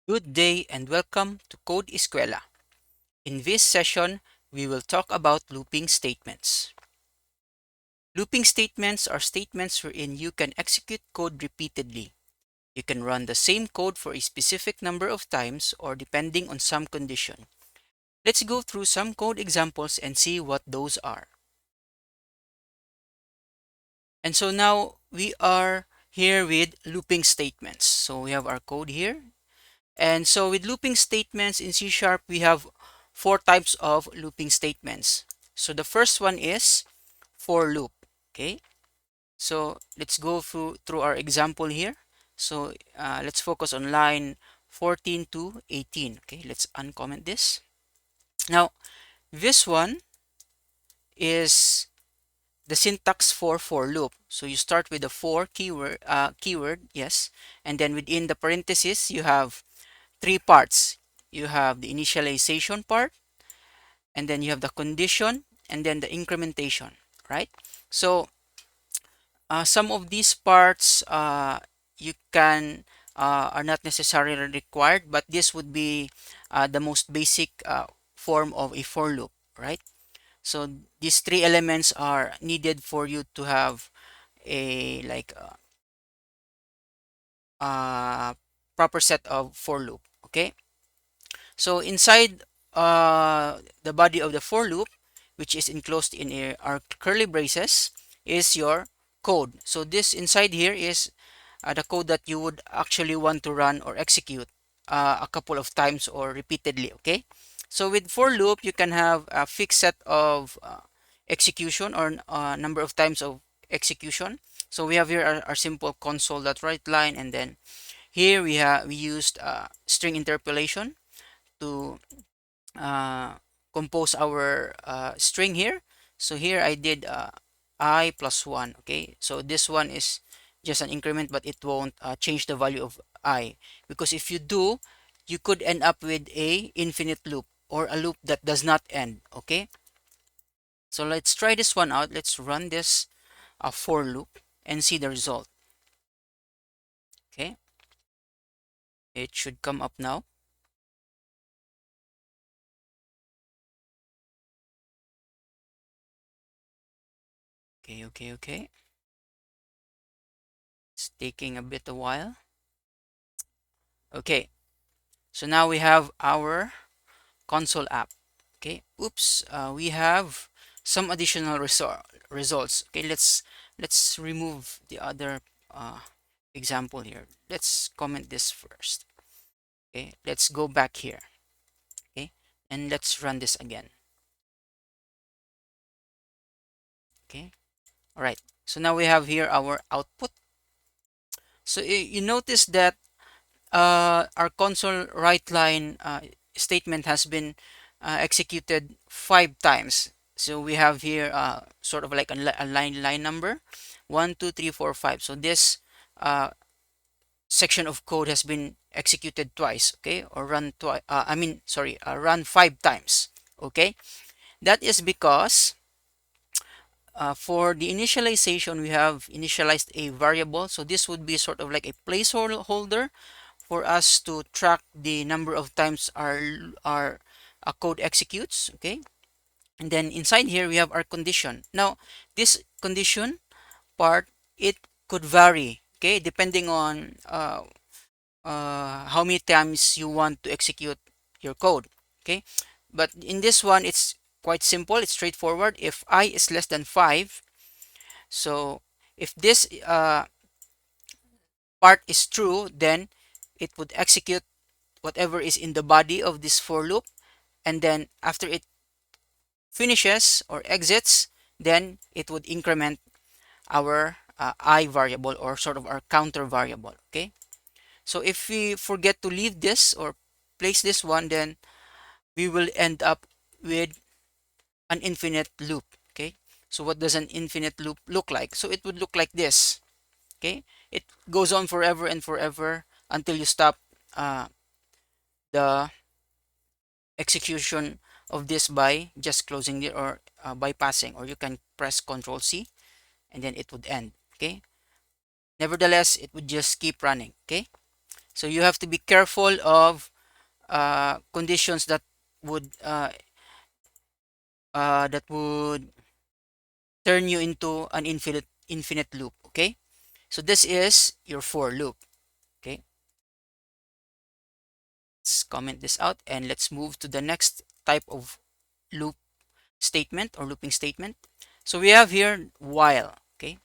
Good day and welcome to Code Escuela. In this session, we will talk about looping statements. Looping statements are statements wherein you can execute code repeatedly. You can run the same code for a specific number of times or depending on some condition. Let's go through some code examples and see what those are. And so now we are here with looping statements. So we have our code here. And so with looping statements in C Sharp, we have four types of looping statements. So the first one is for loop. Okay. So let's go through our example here. So let's focus on line 14 to 18. Okay, let's uncomment this. Now, this one is the syntax for loop. So you start with the for keyword, yes, and then within the parentheses you have three parts. You have the initialization part, and then you have the condition, and then the incrementation, right? So some of these parts you can are not necessarily required, but this would be the most basic form of a for loop, right? So these three elements are needed for you to have a proper set of for loop. Okay. So inside the body of the for loop, which is enclosed in our curly braces, is your code. So this inside here is the code that you would actually want to run or execute a couple of times or repeatedly. Okay. So with for loop, you can have a fixed set of execution or number of times of execution. So we have here our simple console.write line, and then here we used string interpolation to uh, compose our string here. So here I did I plus 1. Okay, so this one is just an increment, but it won't change the value of I, because if you do, you could end up with a infinite loop or a loop that does not end. Okay, so let's try this one out. Let's run this for loop and see the result. Okay, it should come up now. Okay. It's taking a bit a while. Okay, so now we have our console app. Okay, oops, we have some additional results. Okay, let's remove the other example here. Let's comment this first. Okay, let's go back here. Okay, and let's run this again. Okay, all right, so now we have here our output. So you notice that our console write line statement has been executed 5 times. So we have here sort of like a line number 1, 2, 3, 4, 5. So this section of code has been executed twice, okay, or run twice. Run 5 times. Okay, that is because for the initialization we have initialized a variable. So this would be sort of like a placeholder for us to track the number of times our code executes. Okay, and then inside here we have our condition. Now this condition part, it could vary, okay, depending on how many times you want to execute your code. Okay, but in this one it's quite simple, it's straightforward. If I is less than 5, so if this part is true, then it would execute whatever is in the body of this for loop, and then after it finishes or exits, then it would increment our I variable, or sort of our counter variable. Okay, so if we forget to leave this or place this one, then we will end up with an infinite loop. Okay, so what does an infinite loop look like? So it would look like this. Okay, it goes on forever and forever until you stop the execution of this by just closing it, or bypassing, or you can press Ctrl C and then it would end. Okay, nevertheless it would just keep running. Okay, So you have to be careful of conditions would uh, that would turn you into an infinite loop. Okay, so this is your for loop. Okay, let's comment this out and let's move to the next type of loop statement or looping statement. So we have here while. Okay,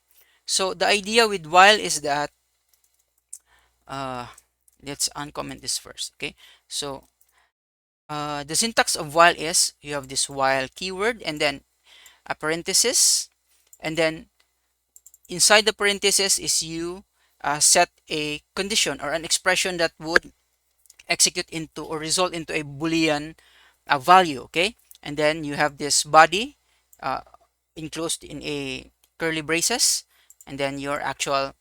so the idea with while is that uh, let's uncomment this first. Okay, so the syntax of while is you have this while keyword and then a parenthesis, and then inside the parenthesis is you set a condition or an expression that would execute into or result into a boolean value. Okay, and then you have this body uh, enclosed in a curly braces, and then your actual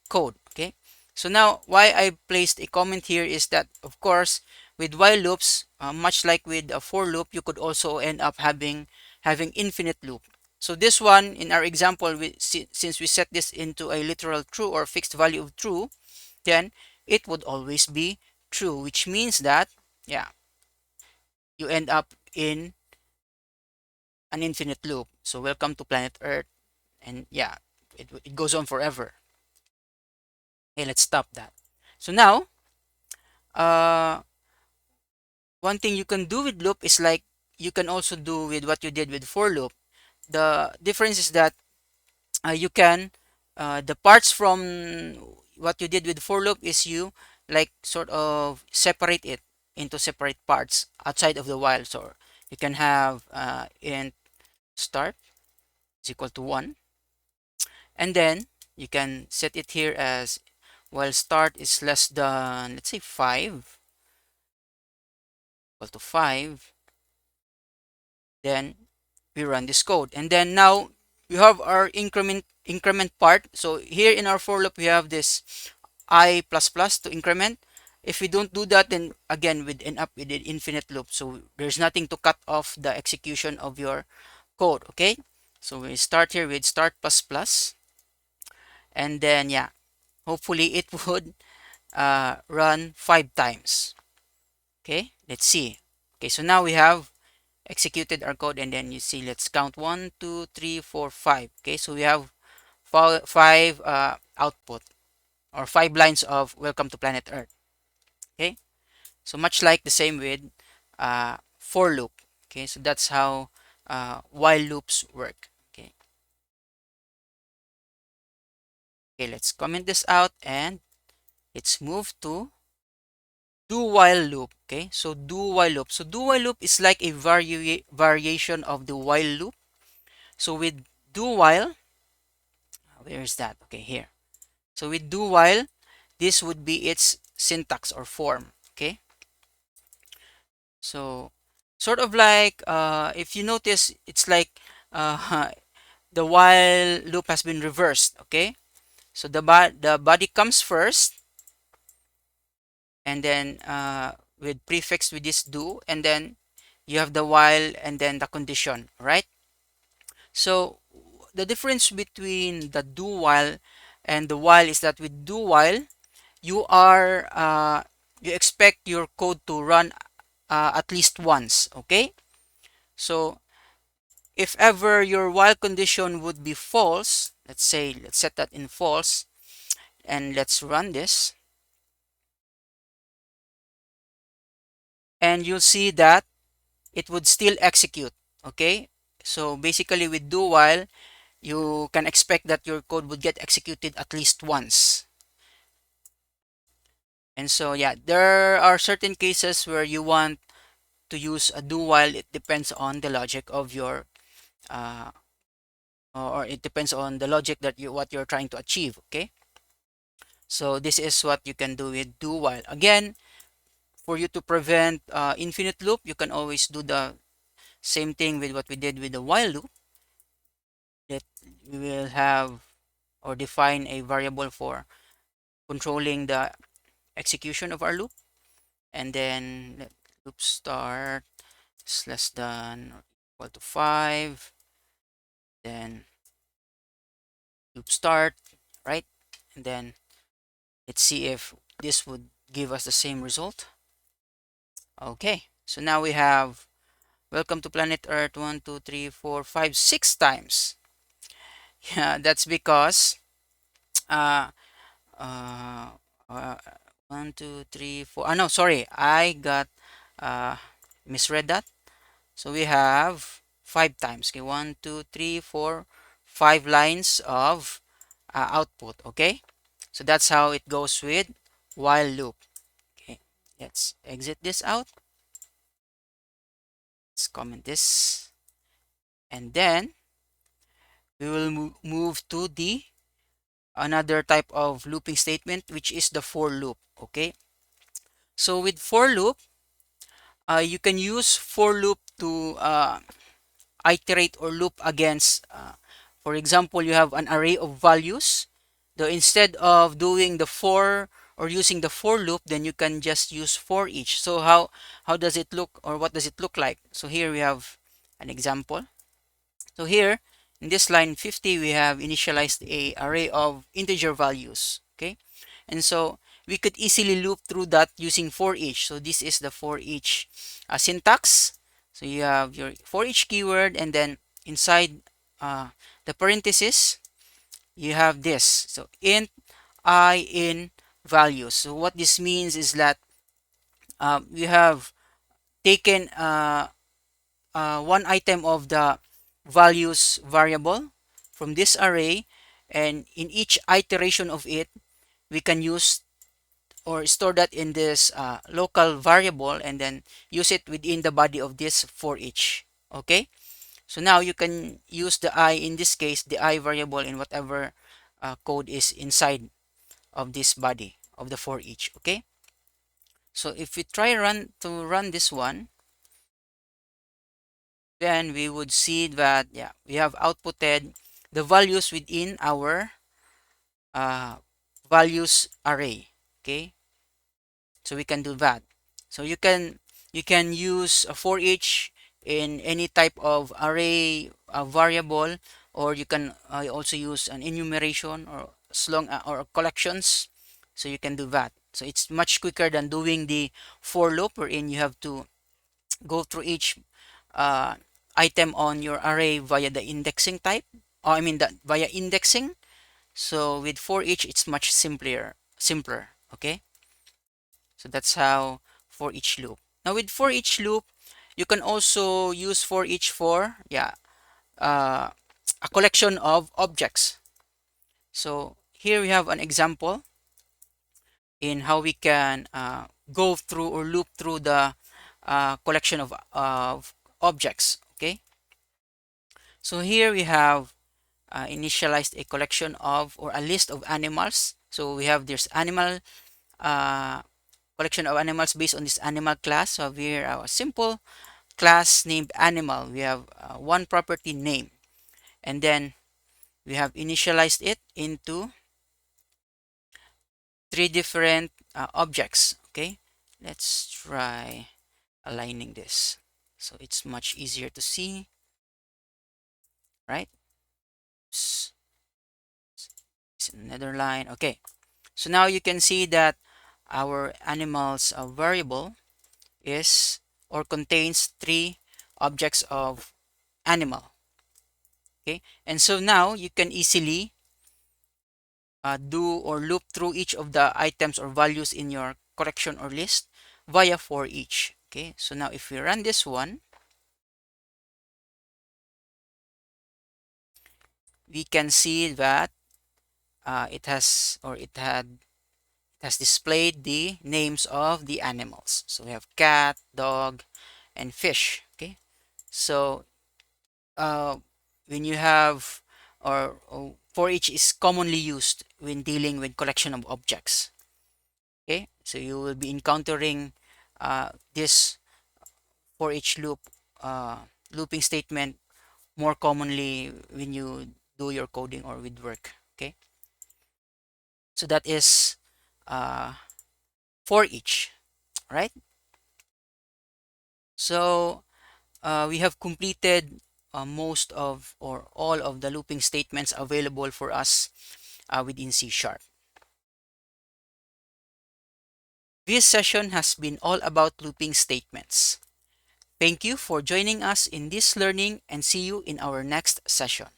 code. Okay, so now why I placed a comment here is that, of course, with while loops, much like with a for loop, you could also end up having infinite loop. So this one in our example, since we set this into a literal true or fixed value of true, then it would always be true, which means that, yeah, you end up in an infinite loop. So welcome to planet Earth, and yeah, it goes on forever. Okay, let's stop that. So now, uh, one thing you can do with loop is like you can also do with what you did with for loop. The difference is that you can the parts from what you did with for loop is you like sort of separate it into separate parts outside of the while. So you can have int start is equal to 1, and then you can set it here as while start is less than, let's say, 5, equal to 5. Then we run this code, and then now we have our increment part. So here in our for loop we have this I plus plus to increment. If we don't do that, then again we'd end up with an infinite loop, so there's nothing to cut off the execution of your code. Okay, so we start here with start plus plus, and then yeah, hopefully it would run 5 times. Okay, let's see. Okay, so now we have executed our code, and then you see, let's count 1, 2, 3, 4, 5. Okay, so we have five output or 5 lines of welcome to planet Earth. Okay, so much like the same with for loop. Okay, so that's how while loops work. Okay, okay, let's comment this out and let's move to do while loop. Okay, so do while loop is like a variation of the while loop. So with do while, where is that? Okay, here. So with do while, this would be its syntax or form. Okay, so sort of like if you notice, it's like the while loop has been reversed. Okay, so the body comes first, and then with prefix with this do, and then you have the while and then the condition, right? So the difference between the do while and the while is that with do while, you are you expect your code to run at least once. Okay, so if ever your while condition would be false, let's say, let's set that in false, and let's run this, and you'll see that it would still execute. Okay, so basically with do while, you can expect that your code would get executed at least once. And so yeah, there are certain cases where you want to use a do while. It depends on the logic of your uh, or it depends on the logic that you what you're trying to achieve. Okay, so this is what you can do with do while. Again, for you to prevent infinite loop, you can always do the same thing with what we did with the while loop, that we will have or define a variable for controlling the execution of our loop, and then let loop start is less than or equal to 5, then loop start, right? And then let's see if this would give us the same result. Okay, so now we have welcome to planet Earth 1, 2, 3, 4, 5, 6 times. Yeah, that's because uh, uh, uh, 1, 2, 3, 4. No, sorry, I got uh, misread that. So we have 5 times. Okay, 1, 2, 3, 4, 5 lines of output. Okay, so that's how it goes with while loop. Okay, let's exit this out. Let's comment this, and then we will move to the another type of looping statement, which is the for loop. Okay, so with for loop, you can use for loop to iterate or loop against. For example, you have an array of values. Though instead of doing the for or using the for loop, then you can just use for each. So how does it look, or what does it look like? So here we have an example. So here in this line 50, we have initialized a array of integer values. Okay, and so we could easily loop through that using for each. So this is the for each syntax. So you have your for each keyword, and then inside the parenthesis you have this. So int I in values. So what this means is that we have taken one item of the values variable from this array, and in each iteration of it we can use or store that in this local variable, and then use it within the body of this for each. Okay, so now you can use the I, in this case the I variable, in whatever code is inside of this body of the for each. Okay, so if we try run this one, then we would see that, yeah, we have outputted the values within our uh, values array. Okay, so we can do that. So you can use a for each in any type of array variable, or you can also use an enumeration or slong or collections. So you can do that. So it's much quicker than doing the for loop, wherein you have to go through each uh, item on your array via the indexing type, or I mean that via indexing. So with for each, it's much simpler. Okay, so that's how for each loop. Now with for each loop, you can also use for each for, yeah, uh, a collection of objects. So here we have an example in how we can go through or loop through the collection of objects. Okay, so here we have initialized a collection of, or a list of animals. So we have this animal uh, collection of animals based on this animal class. So here a simple class named animal. We have one property name, and then we have initialized it into three different objects. Okay, let's try aligning this so it's much easier to see, right? S- It's another line. Okay, so now you can see that our animals variable is or contains three objects of animal. Okay, and so now you can easily do or loop through each of the items or values in your collection or list via for each. Okay, so now if we run this one, we can see that it has displayed the names of the animals. So we have cat, dog, and fish. Okay, so uh, when you have or for each is commonly used when dealing with collection of objects. Okay, so you will be encountering this for each uh, looping statement more commonly when you do your coding or with work. Okay, so that is uh, for each, right? So we have completed most of or all of the looping statements available for us within C Sharp. This session has been all about looping statements. Thank you for joining us in this learning and see you in our next session.